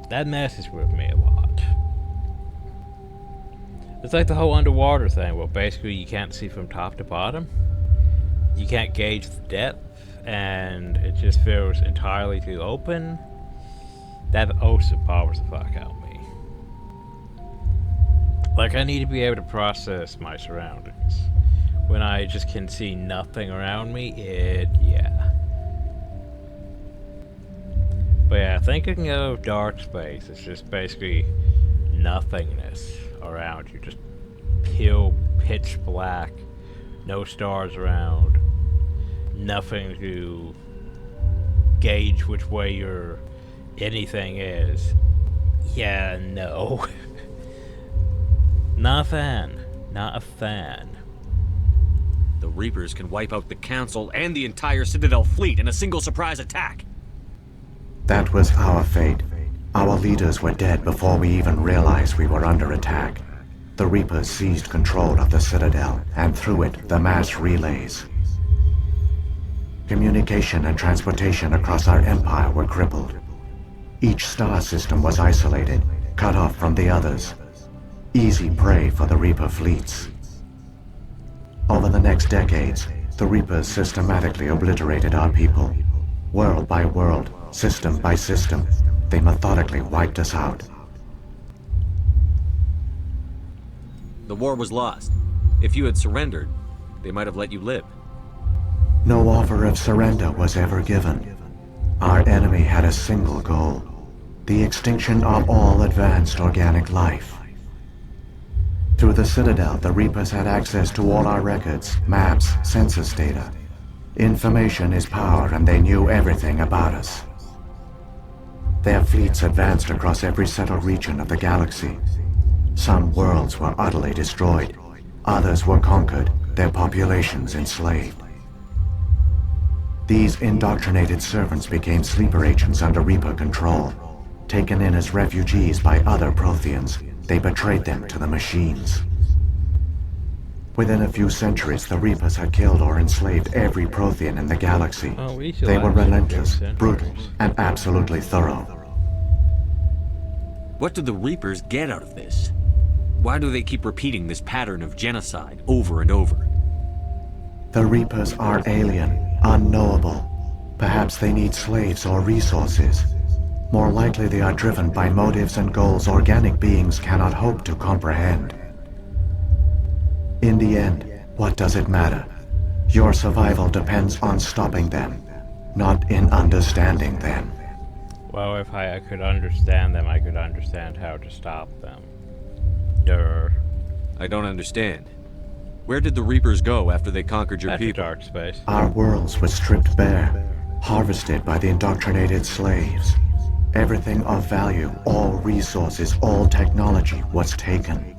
that messes with me a lot. It's like the whole underwater thing, where basically you can't see from top to bottom. You can't gauge the depth, and it just feels entirely too open. That also bothers the fuck out of me. Like, I need to be able to process my surroundings. When I just can see nothing around me, yeah. But yeah, thinking of dark space, it's just basically nothingness around you. Just pitch black, no stars around, nothing to gauge which way your anything is. Yeah, no. Not a fan. Not a fan. The Reapers can wipe out the Council and the entire Citadel fleet in a single surprise attack. That was our fate. Our leaders were dead before we even realized we were under attack. The Reapers seized control of the Citadel, and through it, the mass relays. Communication and transportation across our empire were crippled. Each star system was isolated, cut off from the others. Easy prey for the Reaper fleets. Over the next decades, the Reapers systematically obliterated our people. World by world, system by system, they methodically wiped us out. The war was lost. If you had surrendered, they might have let you live. No offer of surrender was ever given. Our enemy had a single goal: the extinction of all advanced organic life. Through the Citadel, the Reapers had access to all our records, maps, census data. Information is power, and they knew everything about us. Their fleets advanced across every settled region of the galaxy. Some worlds were utterly destroyed. Others were conquered, their populations enslaved. These indoctrinated servants became sleeper agents under Reaper control. Taken in as refugees by other Protheans, they betrayed them to the machines. Within a few centuries, the Reapers had killed or enslaved every Prothean in the galaxy. They were relentless, brutal, and absolutely thorough. What do the Reapers get out of this? Why do they keep repeating this pattern of genocide over and over? The Reapers are alien, unknowable. Perhaps they need slaves or resources. More likely they are driven by motives and goals organic beings cannot hope to comprehend. In the end, what does it matter? Your survival depends on stopping them, not in understanding them. Well, if I could understand them, I could understand how to stop them. Durr. I don't understand. Where did the Reapers go after they conquered your people? Dark space. Our worlds were stripped bare, harvested by the indoctrinated slaves. Everything of value, all resources, all technology was taken.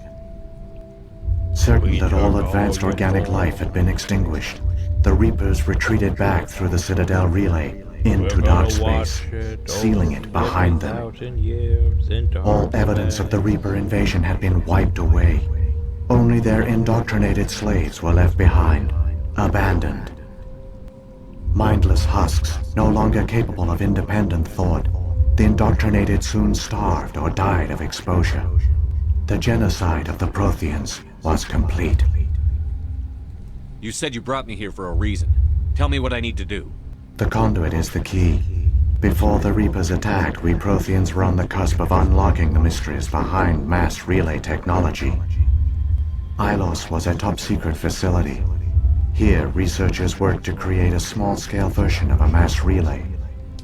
Certain that all advanced organic life had been extinguished, the Reapers retreated back through the Citadel relay into dark space, sealing it behind them. All evidence of the Reaper invasion had been wiped away. Only their indoctrinated slaves were left behind, abandoned. Mindless husks, no longer capable of independent thought, the indoctrinated soon starved or died of exposure. The genocide of the Protheans was complete. You said you brought me here for a reason. Tell me what I need to do. The conduit is the key. Before the Reapers attacked, we Protheans were on the cusp of unlocking the mysteries behind mass relay technology. Ilos was a top-secret facility. Here, researchers worked to create a small-scale version of a mass relay,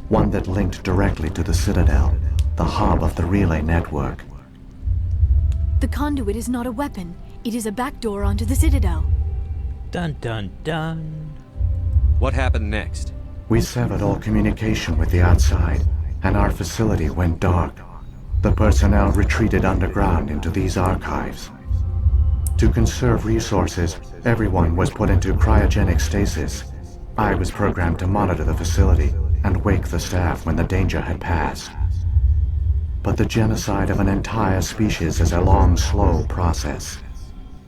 one that linked directly to the Citadel, the hub of the relay network. The conduit is not a weapon. It is a backdoor onto the Citadel. Dun dun dun. What happened next? We severed all communication with the outside, and our facility went dark. the personnel retreated underground into these archives. To conserve resources, everyone was put into cryogenic stasis. I was programmed to monitor the facility and wake the staff when the danger had passed. But the genocide of an entire species is a long, slow process.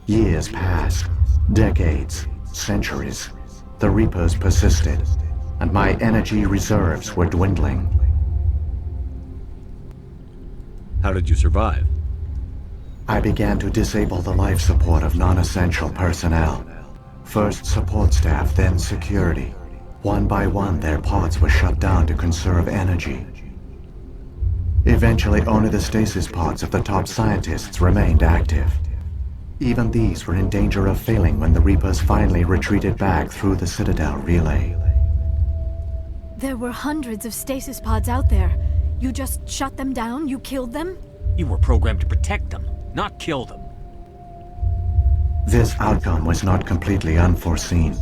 Years passed, decades, centuries. The Reapers persisted, and my energy reserves were dwindling. How did you survive? I began to disable the life support of non-essential personnel. First support staff, then security. One by one, their pods were shut down to conserve energy. Eventually, only the stasis pods of the top scientists remained active. Even these were in danger of failing when the Reapers finally retreated back through the Citadel relay. There were hundreds of stasis pods out there. You just shut them down? You killed them? You were programmed to protect them, not kill them. This outcome was not completely unforeseen.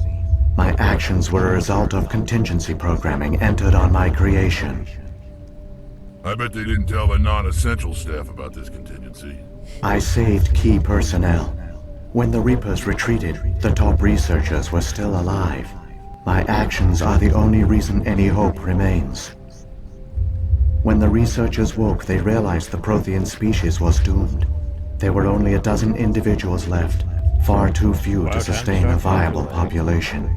My actions were a result of contingency programming entered on my creation. I bet they didn't tell the non-essential staff about this contingency. I saved key personnel. When the Reapers retreated, the top researchers were still alive. My actions are the only reason any hope remains. When the researchers woke, they realized the Prothean species was doomed. There were only a dozen individuals left, far too few to sustain a viable population.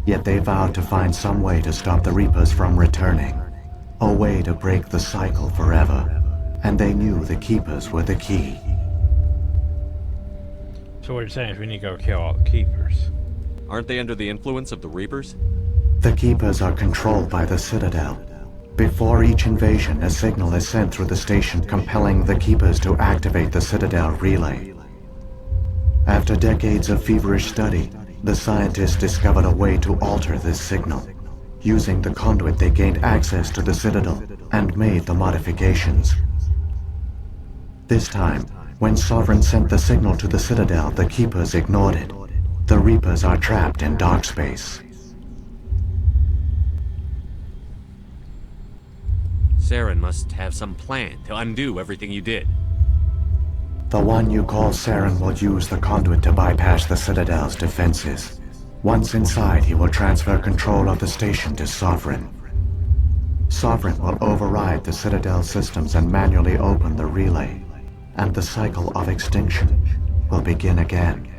Yet they vowed to find some way to stop the Reapers from returning. A way to break the cycle forever. And they knew the Keepers were the key. So what you're saying is we need to go kill all the Keepers. Aren't they under the influence of the Reapers? The Keepers are controlled by the Citadel. Before each invasion, a signal is sent through the station compelling the Keepers to activate the Citadel relay. After decades of feverish study, the scientists discovered a way to alter this signal. Using the conduit, they gained access to the Citadel and made the modifications. This time, when Sovereign sent the signal to the Citadel, the Keepers ignored it. The Reapers are trapped in dark space. Saren must have some plan to undo everything you did. The one you call Saren will use the conduit to bypass the Citadel's defenses. Once inside, he will transfer control of the station to Sovereign. Sovereign will override the Citadel systems and manually open the relay. And the cycle of extinction will begin again.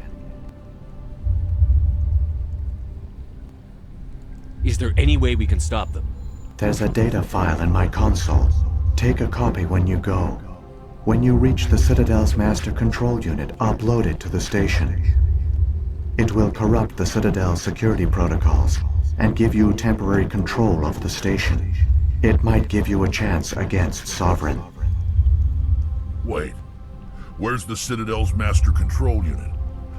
Is there any way we can stop them? There's a data file in my console. Take a copy when you go. When you reach the Citadel's master control unit, upload it to the station. It will corrupt the Citadel's security protocols and give you temporary control of the station. It might give you a chance against Sovereign. Wait. Where's the Citadel's master control unit?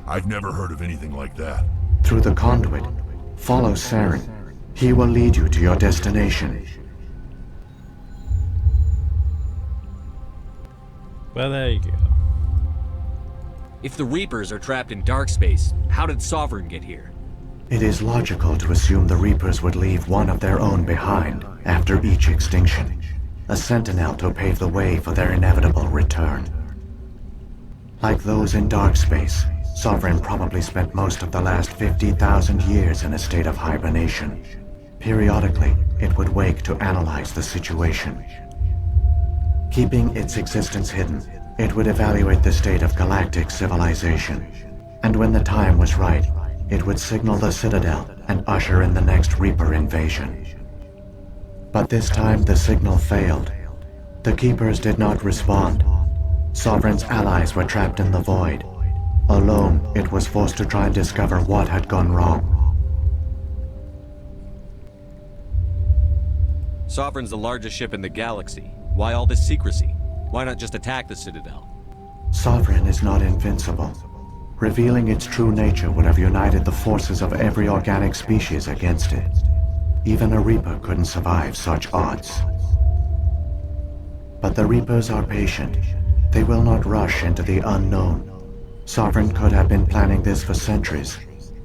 I've never heard of anything like that. Through the conduit. Follow Saren. He will lead you to your destination. Well, there you go. If the Reapers are trapped in dark space, how did Sovereign get here? It is logical to assume the Reapers would leave one of their own behind after each extinction. A sentinel to pave the way for their inevitable return. Like those in dark space, Sovereign probably spent most of the last 50,000 years in a state of hibernation. Periodically, it would wake to analyze the situation. Keeping its existence hidden, it would evaluate the state of galactic civilization. And when the time was right, it would signal the Citadel and usher in the next Reaper invasion. But this time the signal failed. The Keepers did not respond. Sovereign's allies were trapped in the void. Alone, it was forced to try and discover what had gone wrong. Sovereign's the largest ship in the galaxy. Why all this secrecy? Why not just attack the Citadel? Sovereign is not invincible. Revealing its true nature would have united the forces of every organic species against it. Even a Reaper couldn't survive such odds. But the Reapers are patient. They will not rush into the unknown. Sovereign could have been planning this for centuries,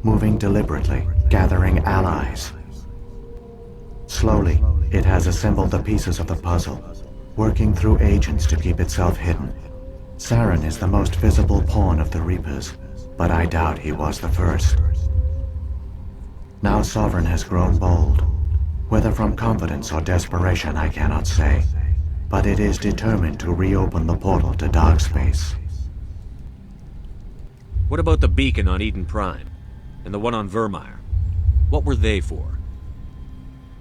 moving deliberately, gathering allies. Slowly, it has assembled the pieces of the puzzle. working through agents to keep itself hidden. Saren is the most visible pawn of the Reapers, but I doubt he was the first. Now Sovereign has grown bold. Whether from confidence or desperation, I cannot say. But it is determined to reopen the portal to dark space. What about the beacon on Eden Prime? And the one on Vermeer? What were they for?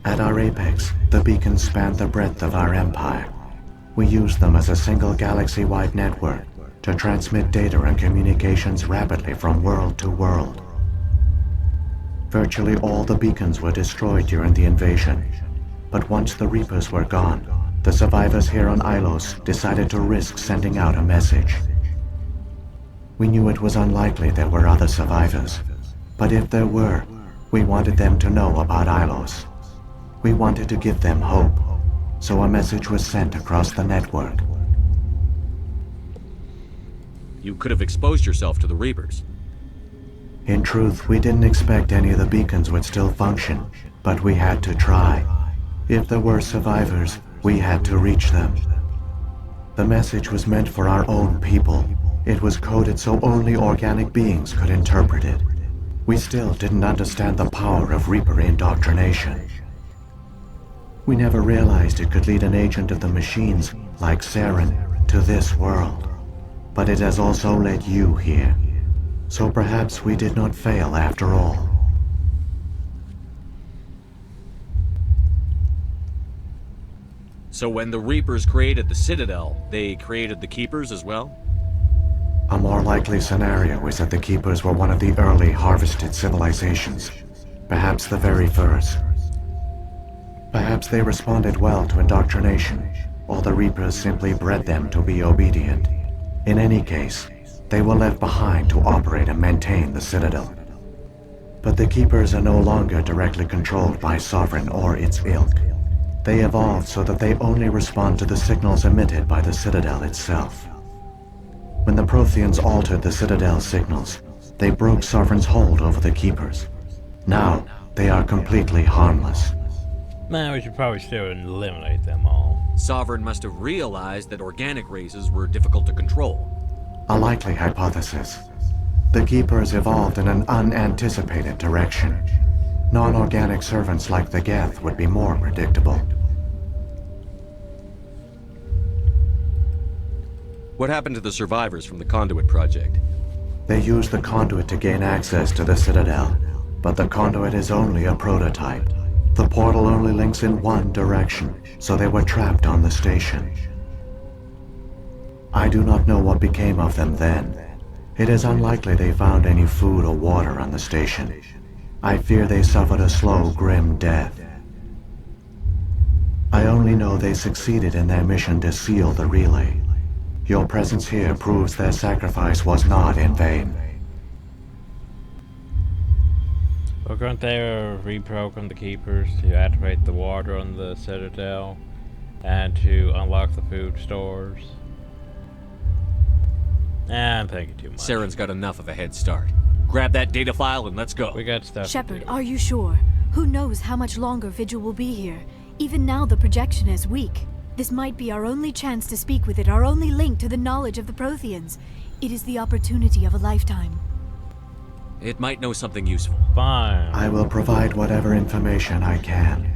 At our apex, the beacons spanned the breadth of our empire. We used them as a single galaxy-wide network to transmit data and communications rapidly from world to world. Virtually all the beacons were destroyed during the invasion, but once the Reapers were gone, the survivors here on Ilos decided to risk sending out a message. We knew it was unlikely there were other survivors, but if there were, we wanted them to know about Ilos. We wanted to give them hope, so a message was sent across the network. You could have exposed yourself to the Reapers. In truth, we didn't expect any of the beacons would still function, but we had to try. If there were survivors, we had to reach them. The message was meant for our own people. It was coded so only organic beings could interpret it. We still didn't understand the power of Reaper indoctrination. We never realized it could lead an agent of the machines, like Saren, to this world. But it has also led you here. So perhaps we did not fail after all. So when the Reapers created the Citadel, they created the Keepers as well? A more likely scenario is that the Keepers were one of the early harvested civilizations. Perhaps the very first. Perhaps they responded well to indoctrination, or the Reapers simply bred them to be obedient. In any case, they were left behind to operate and maintain the Citadel. But the Keepers are no longer directly controlled by Sovereign or its ilk. They evolved so that they only respond to the signals emitted by the Citadel itself. When the Protheans altered the Citadel's signals, they broke Sovereign's hold over the Keepers. Now, they are completely harmless. Man, we should probably still eliminate them all. Sovereign must have realized that organic races were difficult to control. A likely hypothesis. The Keepers evolved in an unanticipated direction. Non-organic servants like the Geth would be more predictable. What happened to the survivors from the Conduit project? They used the Conduit to gain access to the Citadel, but the Conduit is only a prototype. The portal only links in one direction, so they were trapped on the station. I do not know what became of them then. It is unlikely they found any food or water on the station. I fear they suffered a slow, grim death. I only know they succeeded in their mission to seal the relay. Your presence here proves their sacrifice was not in vain. Well, couldn't they reprogram the Keepers to activate the water on the Citadel and to unlock the food stores? I'm thinking too much. Saren's got enough of a head start. Grab that data file and let's go. We got stuff. Shepard, are you sure? Who knows how much longer Vigil will be here? Even now the projection is weak. This might be our only chance to speak with it, our only link to the knowledge of the Protheans. It is the opportunity of a lifetime. It might know something useful. Fine. I will provide whatever information I can.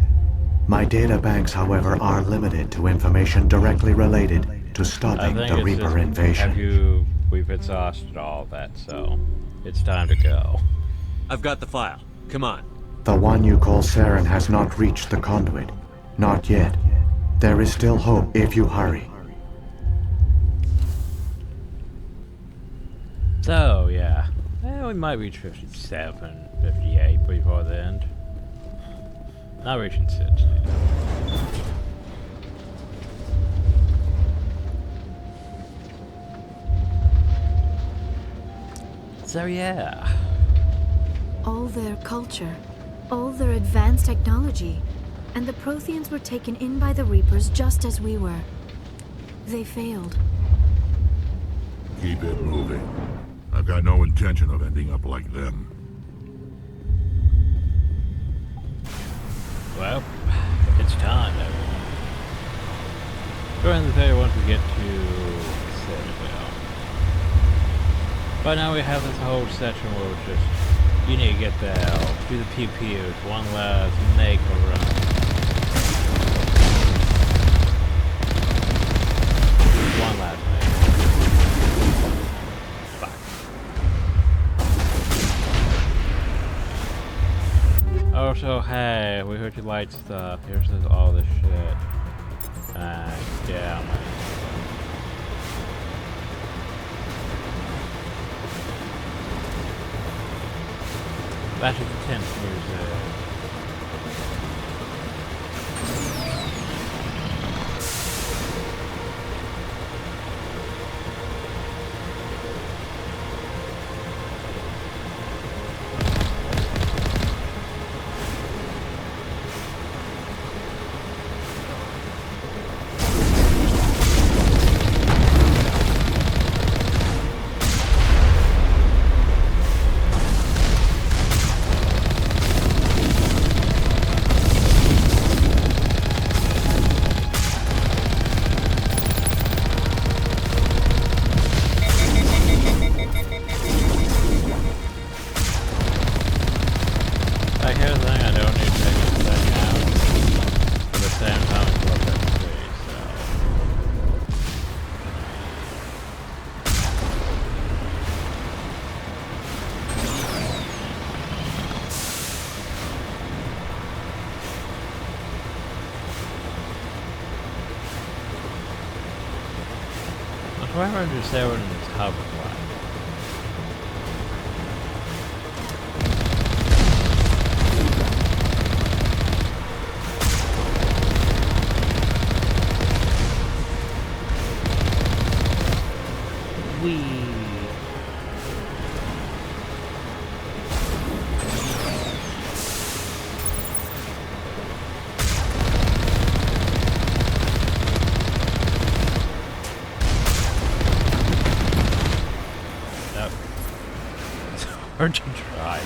My data banks, however, are limited to information directly related to stopping the Reaper invasion. We've exhausted all that, so it's time to go. I've got the file. Come on. The one you call Saren has not reached the Conduit. Not yet. There is still hope if you hurry. So, yeah. We might reach 57, 58 before the end. Not reaching 60. So, yeah. All their culture, all their advanced technology, and the Protheans were taken in by the Reapers just as we were. They failed. Keep it moving. I've got no intention of ending up like them. Well, it's time, everyone. During But now we have this whole section where it's just, you need to get there, do the pew-pews, one last make a run. One last make. Fuck. Oh, so hey, we heard you like stuff. Here's all this shit. Yeah, I'm Back to the tent music. Why am I just there in the tub of life? Hard to try.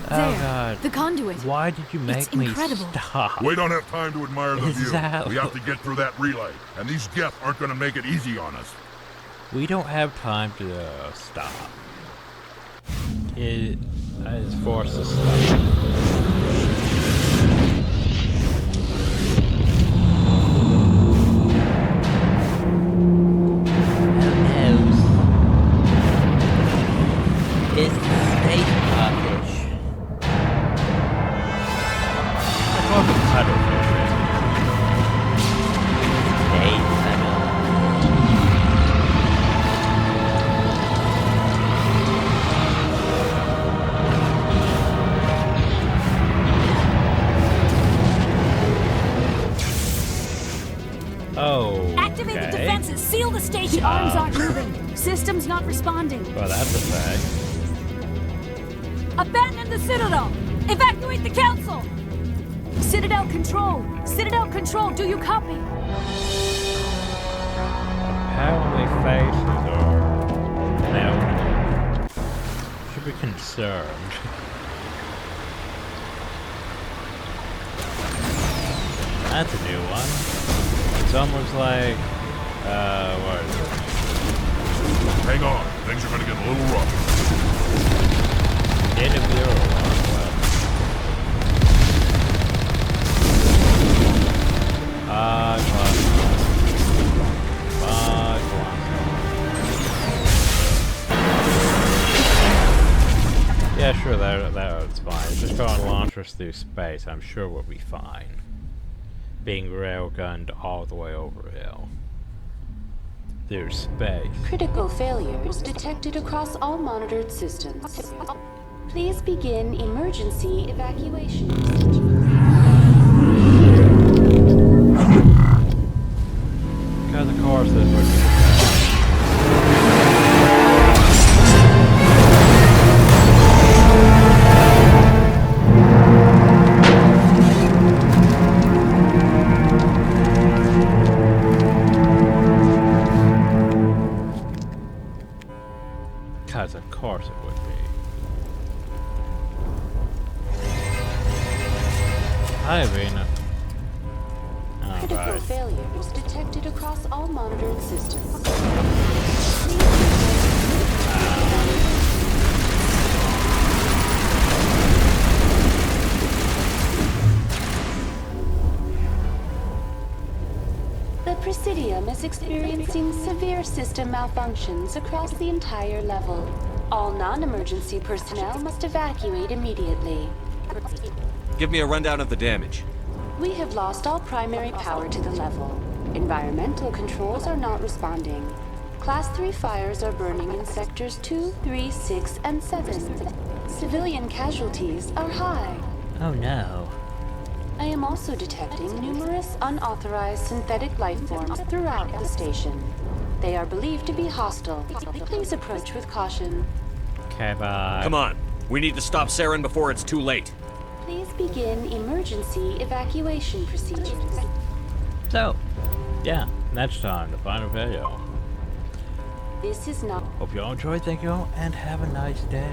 There, oh God! The conduit. Why did you make me stop? We don't have time to admire the view. Exactly. We have to get through that relay, and these Geth aren't going to make it easy on us. We don't have time to stop. It is forced to stop. It's space package. I love the cuttlefish. Oh. Activate the defenses. Seal the station. The arms aren't moving. Systems not responding. Well, that's a fact. Abandon the Citadel. Evacuate the Council. Citadel Control. Citadel Control. Do you copy? Apparently faces are now should be concerned. That's a new one. It's almost like, what is it? Hang on, things are gonna get a little rough. Native Zero one, yeah, sure, that's fine. Just go and launch us through space. I'm sure we'll be fine. Being railgunned all the way over hill. Through space. Critical failures detected across all monitored systems. Please begin emergency evacuation. Because of course this would Hi, Arena. Critical failures detected across all monitored systems. The Presidium is experiencing severe system malfunctions across the entire level. All non-emergency personnel must evacuate immediately. Give me a rundown of the damage. We have lost all primary power to the level. Environmental controls are not responding. Class 3 fires are burning in sectors 2, 3, 6, and 7. Civilian casualties are high. Oh no. I am also detecting numerous unauthorized synthetic life forms throughout the station. They are believed to be hostile. Please approach with caution. Okay, bye. Come on. We need to stop Saren before it's too late. Please begin emergency evacuation procedures. So, yeah, next time, the final video. This is not... Hope you all enjoyed, thank you all, and have a nice day.